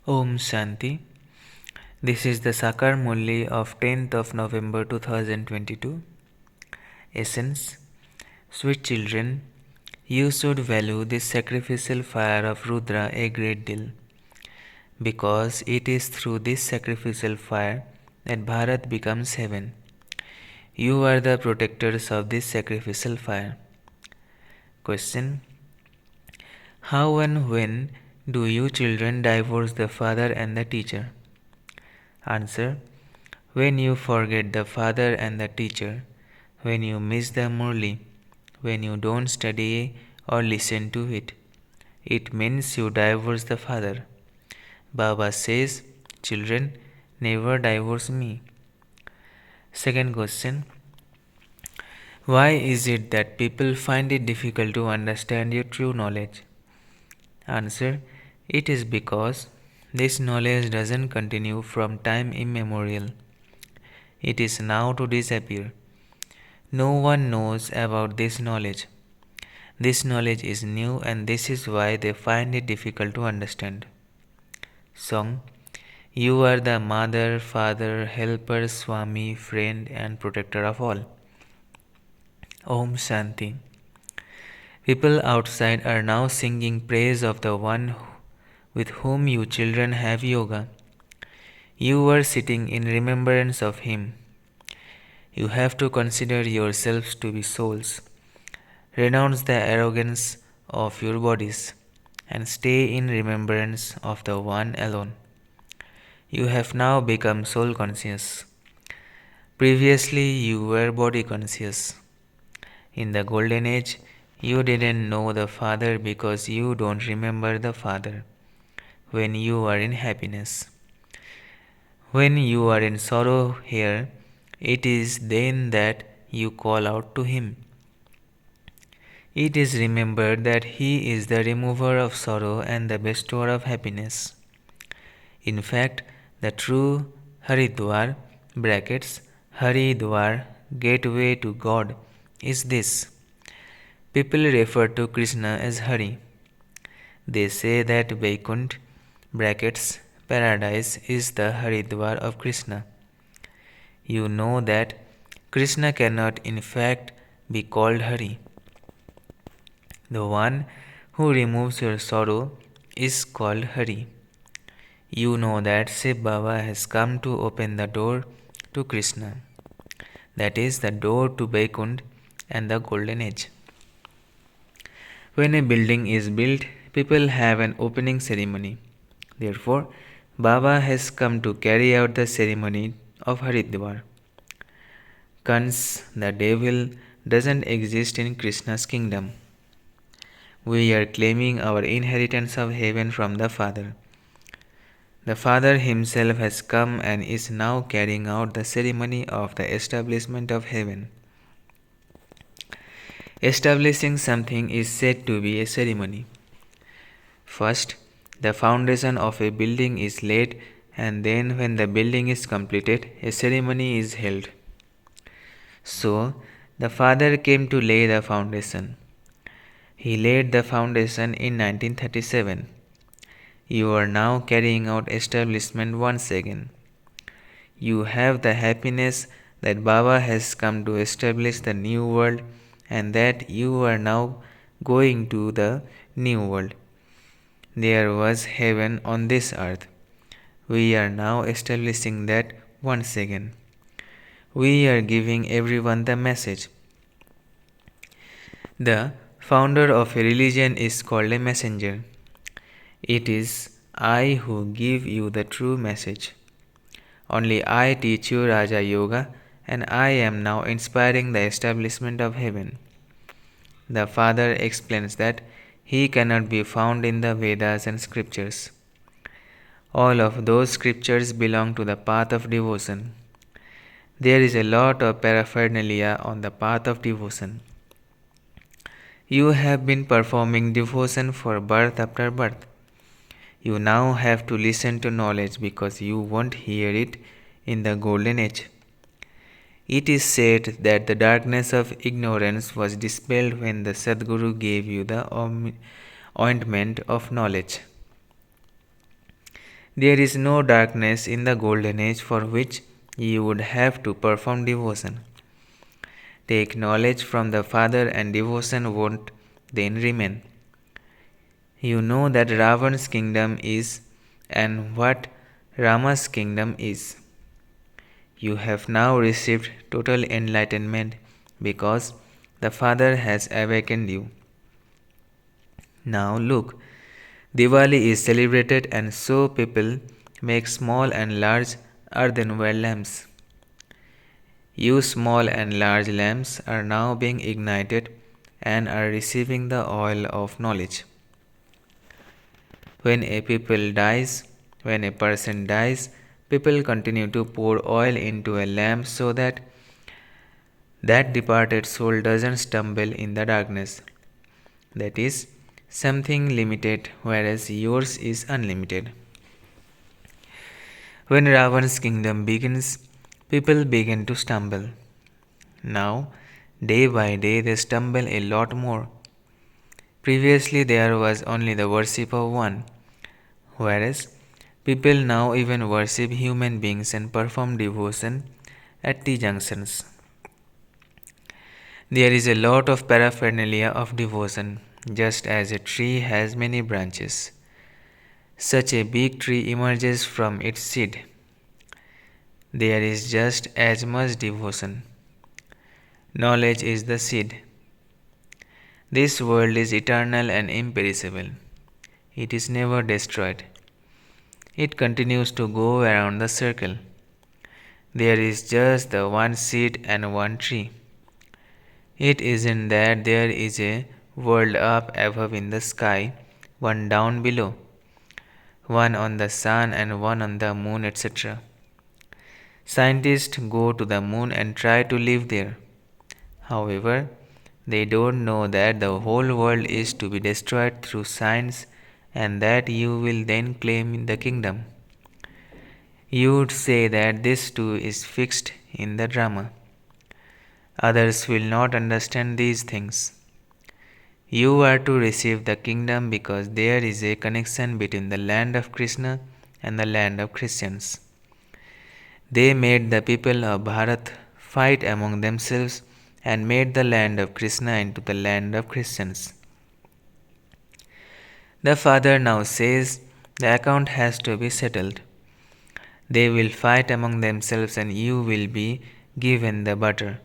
Om Shanti. This is the Sakar Murli of 10th of November 2022. Essence. Sweet children, you should value this sacrificial fire of Rudra a great deal, because it is through this sacrificial fire that Bharat becomes heaven. You are the protectors of this sacrificial fire. Question. How and when do you children divorce the father and the teacher? Answer. When you forget the father and the teacher, when you miss the murli, when you don't study or listen to it, it means you divorce the father. Baba says, children, never divorce me. Second question. Why is it that people find it difficult to understand your true knowledge? Answer. It is because this knowledge doesn't continue from time immemorial. It is now to disappear. No one knows about this knowledge. This knowledge is new, and this is why they find it difficult to understand. Song. You are the mother, father, helper, Swami, friend, and protector of all. Om Shanti. People outside are now singing praise of the one with whom you children have yoga. You are sitting in remembrance of him. You have to consider yourselves to be souls. Renounce the arrogance of your bodies and stay in remembrance of the One alone. You have now become soul conscious. Previously, you were body conscious. In the golden age, you didn't know the Father because you don't remember the Father when you are in happiness. When you are in sorrow here, it is then that you call out to Him. It is remembered that He is the remover of sorrow and the bestower of happiness. In fact, the true Haridwar Haridwar gateway to God is this. People refer to Krishna as Hari. They say that Vaikunt paradise is the Haridwar of Krishna. You know that Krishna cannot in fact be called Hari. The one who removes your sorrow is called Hari. You know that Shiv Baba has come to open the door to Krishna. That is the door to Vaikunt and the Golden Age. When a building is built, people have an opening ceremony. Therefore, Baba has come to carry out the ceremony of Haridwar. Kans, the devil, doesn't exist in Krishna's kingdom. We are claiming our inheritance of heaven from the Father. The Father Himself has come and is now carrying out the ceremony of the establishment of heaven. Establishing something is said to be a ceremony. First, the foundation of a building is laid, and then, when the building is completed, a ceremony is held. So, the Father came to lay the foundation. He laid the foundation in 1937. You are now carrying out establishment once again. You have the happiness that Baba has come to establish the new world and that you are now going to the new world. There was heaven on this earth. We are now establishing that once again. We are giving everyone the message. The founder of a religion is called a messenger. It is I who give you the true message. Only I teach you Raja Yoga, and I am now inspiring the establishment of heaven. The Father explains that He cannot be found in the Vedas and scriptures. All of those scriptures belong to the path of devotion. There is a lot of paraphernalia on the path of devotion. You have been performing devotion for birth after birth. You now have to listen to knowledge because you won't hear it in the golden age. It is said that the darkness of ignorance was dispelled when the Sadguru gave you the ointment of knowledge. There is no darkness in the golden age for which you would have to perform devotion. Take knowledge from the Father, and devotion won't then remain. You know that Ravan's kingdom is and what Rama's kingdom is. You have now received total enlightenment because the Father has awakened you. Now look, Diwali is celebrated, and so people make small and large earthenware lamps. You small and large lamps are now being ignited and are receiving the oil of knowledge. When a people dies, when a person dies, people continue to pour oil into a lamp so that that departed soul doesn't stumble in the darkness. That is something limited, whereas yours is unlimited. When Ravan's kingdom begins, people begin to stumble. Now, day by day, they stumble a lot more. Previously, there was only the worship of one, whereas people now even worship human beings and perform devotion at T junctions. There is a lot of paraphernalia of devotion, just as a tree has many branches. Such a big tree emerges from its seed. There is just as much devotion. Knowledge is the seed. This world is eternal and imperishable. It is never destroyed. It continues to go around the circle. There is just the one seed and one tree. It isn't that there is a world up above in the sky, one down below, one on the sun and one on the moon, etc. Scientists go to the moon and try to live there. However, they don't know that the whole world is to be destroyed through science and that you will then claim the kingdom. You would say that this too is fixed in the drama. Others will not understand these things. You are to receive the kingdom because there is a connection between the land of Krishna and the land of Christians. They made the people of Bharat fight among themselves and made the land of Krishna into the land of Christians. The Father now says the account has to be settled. They will fight among themselves and you will be given the butter.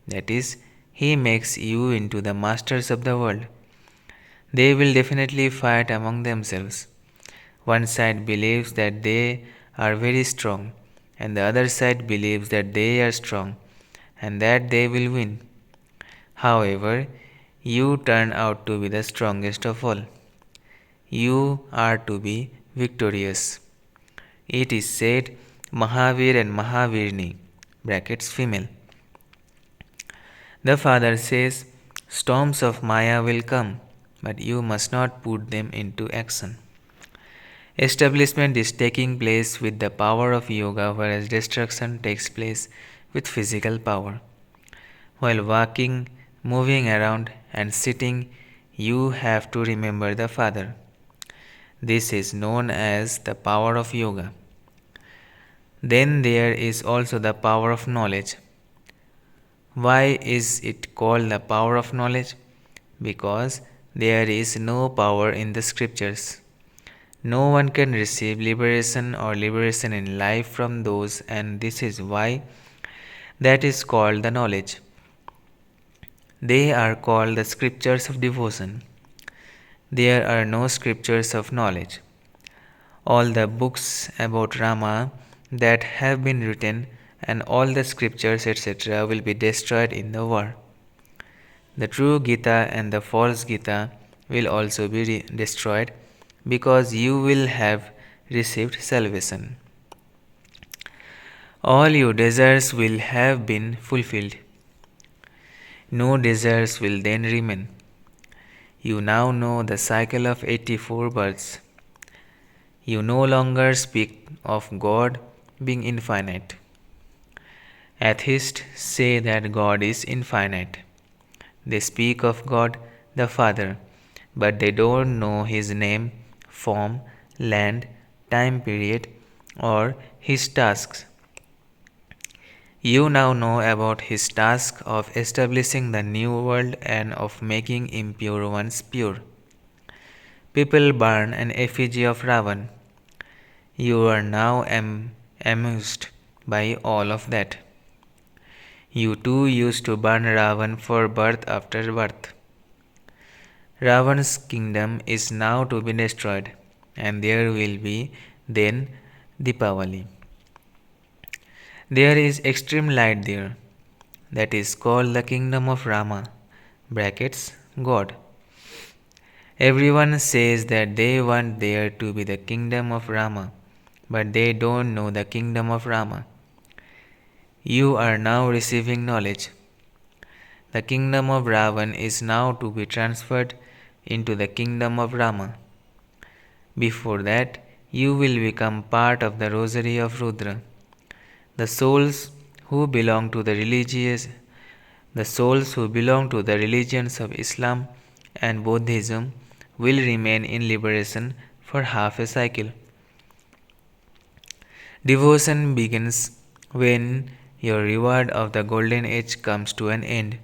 That is, He makes you into the masters of the world. They will definitely fight among themselves. One side believes that they are very strong, and the other side believes that they are strong and that they will win. However, you turn out to be the strongest of all. You are to be victorious. It is said Mahavir and Mahavirni brackets female. The Father says storms of Maya will come, but you must not put them into action. Establishment is taking place with the power of yoga, whereas destruction takes place with physical power. While walking, moving around, and sitting, you have to remember the Father. This is known as the power of yoga. Then there is also the power of knowledge. Why is it called the power of knowledge? Because there is no power in the scriptures. No one can receive liberation or liberation in life from those, and this is why that is called the knowledge. They are called the scriptures of devotion. There are no scriptures of knowledge. All the books about Rama that have been written and all the scriptures etc. will be destroyed in the war. The true Gita and the false Gita will also be destroyed because you will have received salvation. All your desires will have been fulfilled. No desires will then remain. You now know the cycle of 84 births. You no longer speak of God being infinite. Atheists say that God is infinite. They speak of God the Father, but they don't know His name, form, land, time period, or his tasks. You now know about his task of establishing the new world and of making impure ones pure. People burn an effigy of Ravan. You are now amused by all of that. You too used to burn Ravan for birth after birth. Ravan's kingdom is now to be destroyed, and there will be then Deepavali. There is extreme light there, that is called the kingdom of Rama, brackets God. Everyone says that they want there to be the kingdom of Rama, but they don't know the kingdom of Rama. You are now receiving knowledge. The kingdom of Ravan is now to be transferred into the kingdom of Rama. Before that, you will become part of the rosary of Rudra. The souls who belong to the souls who belong to the religions of Islam and Buddhism will remain in liberation for half a cycle. Devotion begins when your reward of the golden age comes to an end,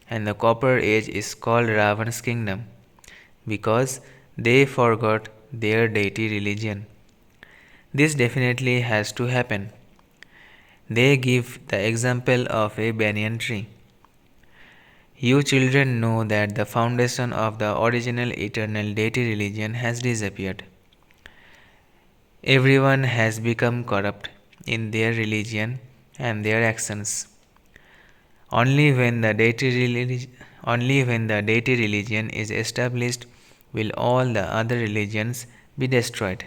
and the copper age is called Ravan's kingdom, because they forgot their deity religion. This definitely has to happen. They give the example of a banyan tree. You children know that the foundation of the original eternal deity religion has disappeared. Everyone has become corrupt in their religion and their actions. Only when the deity religion is established will all the other religions be destroyed.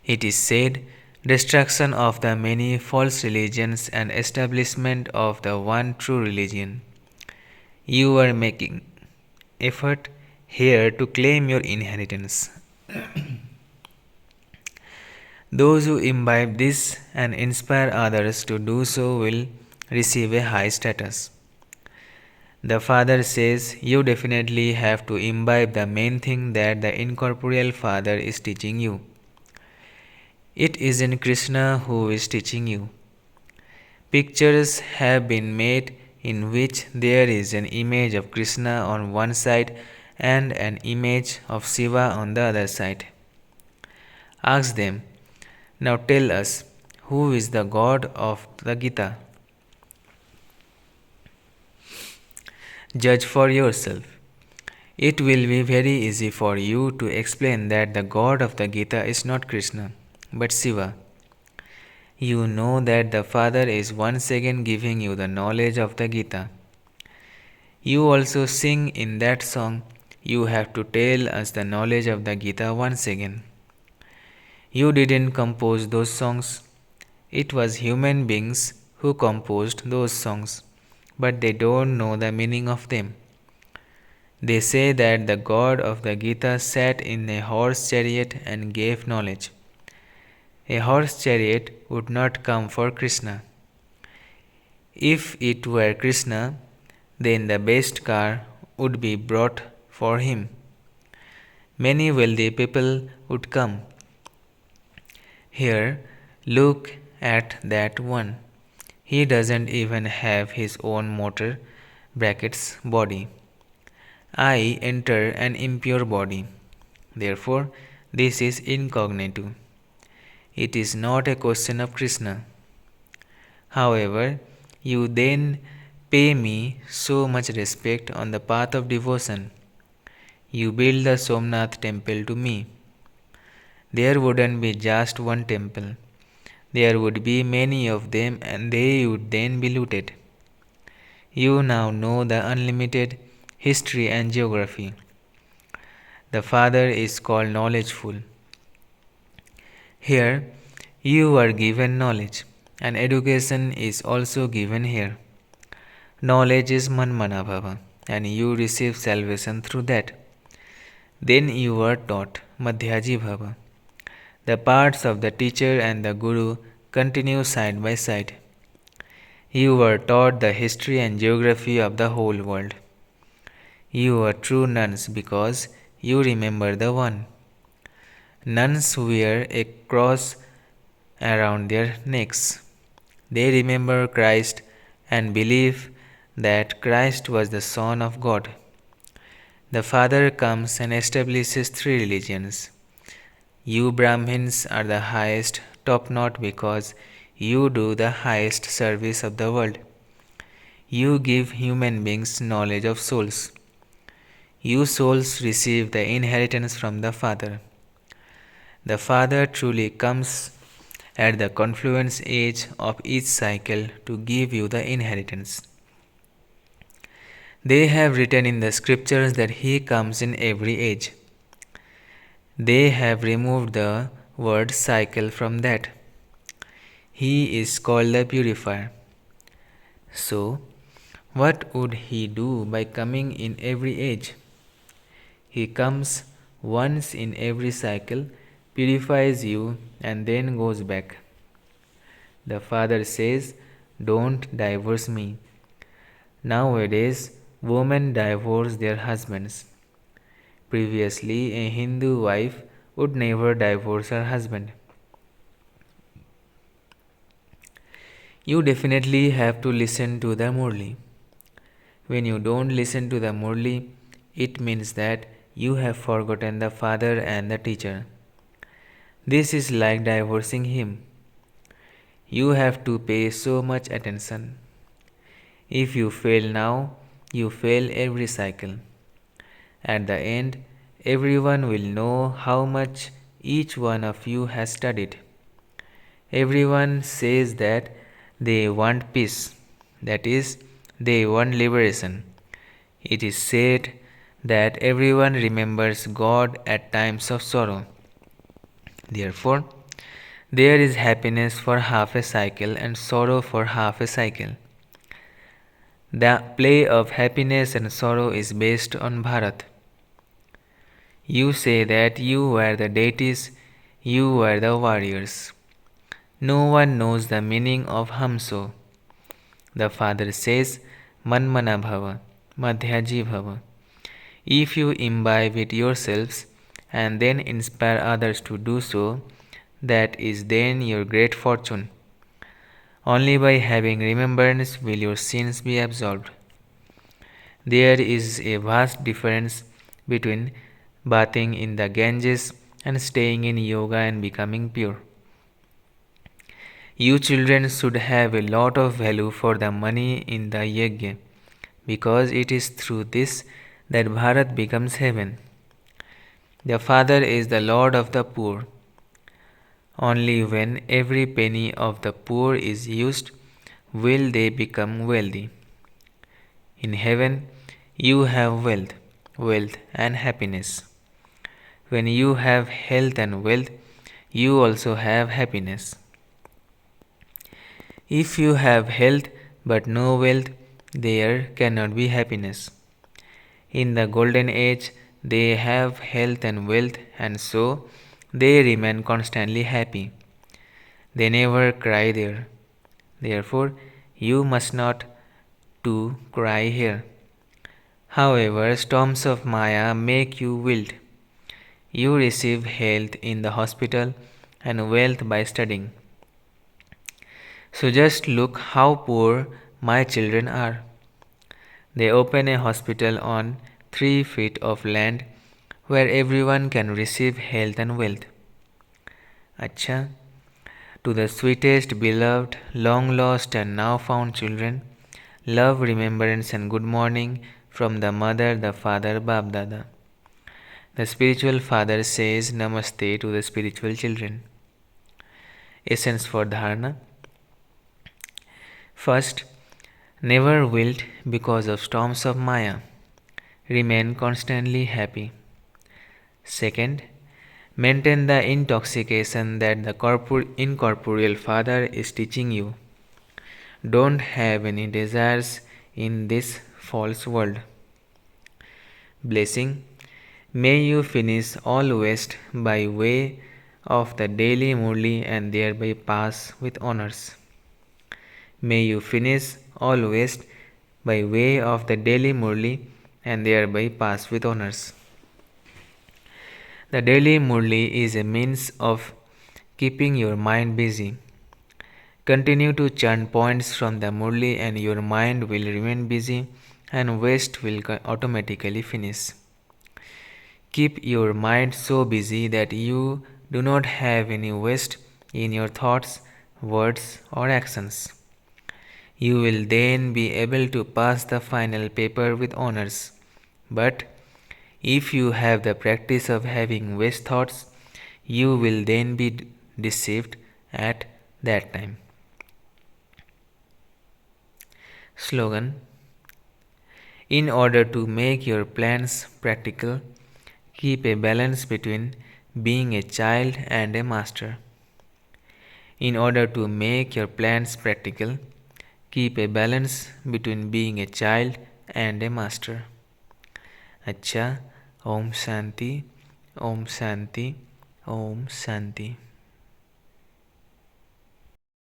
It is said, destruction of the many false religions and establishment of the one true religion. You are making effort here to claim your inheritance. Those who imbibe this and inspire others to do so will receive a high status. The Father says you definitely have to imbibe the main thing that the incorporeal Father is teaching you. It isn't Krishna who is teaching you. Pictures have been made in which there is an image of Krishna on one side and an image of Shiva on the other side. Ask them, now tell us, who is the God of the Gita? Judge for yourself. It will be very easy for you to explain that the God of the Gita is not Krishna, but Shiva. You know that the Father is once again giving you the knowledge of the Gita. You also sing in that song, you have to tell us the knowledge of the Gita once again. You didn't compose those songs. It was human beings who composed those songs, but they don't know the meaning of them. They say that the God of the Gita sat in a horse chariot and gave knowledge. A horse chariot would not come for Krishna. If it were Krishna, then the best car would be brought for him. Many wealthy people would come. Here, look at that one. He doesn't even have his own motor brackets body. I enter an impure body. Therefore, this is incognito. It is not a question of Krishna. However, you then pay me so much respect on the path of devotion. You build the Somnath temple to me. There wouldn't be just one temple. There would be many of them and they would then be looted. You now know the unlimited history and geography. The Father is called knowledgeful. Here, you are given knowledge, and education is also given here. Knowledge is Manmana Bhava, and you receive salvation through that. Then you are taught Madhyaji Bhava. The parts of the teacher and the guru continue side by side. You were taught the history and geography of the whole world. You are true nuns because you remember the one. Nuns wear a cross around their necks. They remember Christ and believe that Christ was the Son of God. The Father comes and establishes three religions. You Brahmins are the highest, top not because you do the highest service of the world. You give human beings knowledge of souls. You souls receive the inheritance from the Father. The Father truly comes at the confluence age of each cycle to give you the inheritance. They have written in the scriptures that He comes in every age. They have removed the word cycle from that. He is called the purifier. So, what would He do by coming in every age? He comes once in every cycle, purifies you, and then goes back. The Father says, "Don't divorce me." Nowadays, women divorce their husbands. Previously, a Hindu wife would never divorce her husband. You definitely have to listen to the murli. When you don't listen to the murli, it means that you have forgotten the father and the teacher. This is like divorcing him. You have to pay so much attention. If you fail now, you fail every cycle. At the end, everyone will know how much each one of you has studied. Everyone says that they want peace, that is, they want liberation. It is said that everyone remembers God at times of sorrow. Therefore, there is happiness for half a cycle and sorrow for half a cycle. The play of happiness and sorrow is based on Bharat. You say that you were the deities, you were the warriors. No one knows the meaning of Hamso. The Father says, Manmana Bhava, Madhyaji Bhava. If you imbibe it yourselves and then inspire others to do so, that is then your great fortune. Only by having remembrance will your sins be absolved. There is a vast difference between bathing in the Ganges and staying in yoga and becoming pure. You children should have a lot of value for the money in the yajna, because it is through this that Bharat becomes heaven. The Father is the Lord of the poor. Only when every penny of the poor is used will they become wealthy. In heaven, you have wealth and happiness. When you have health and wealth, you also have happiness. If you have health but no wealth, there cannot be happiness. In the golden age, they have health and wealth, and so they remain constantly happy. They never cry there. Therefore, you must not too cry here. However, storms of Maya make you wilt. You receive health in the hospital and wealth by studying. So just look how poor my children are. They open a hospital on 3 feet of land where everyone can receive health and wealth. Acha, to the sweetest, beloved, long lost, and now found children, love, remembrance, and good morning from the mother, the father, Bab Dada. The spiritual father says Namaste to the spiritual children. Essence for Dharana. First, never wilt because of storms of Maya. Remain constantly happy. Second, maintain the intoxication that the incorporeal Father is teaching you. Don't have any desires in this false world. Blessing. May you finish all waste by way of the daily murli and thereby pass with honors. May you finish all waste by way of the daily murli and thereby pass with honors. The daily murli is a means of keeping your mind busy. Continue to chant points from the murli and your mind will remain busy and waste will automatically finish. Keep your mind so busy that you do not have any waste in your thoughts, words, or actions. You will then be able to pass the final paper with honors. But if you have the practice of having waste thoughts, you will then be deceived at that time. Slogan: in order to make your plans practical, keep a balance between being a child and a master. In order to make your plans practical, keep a balance between being a child and a master. अच्छा, ओम शांति, ओम शांति, ओम शांति.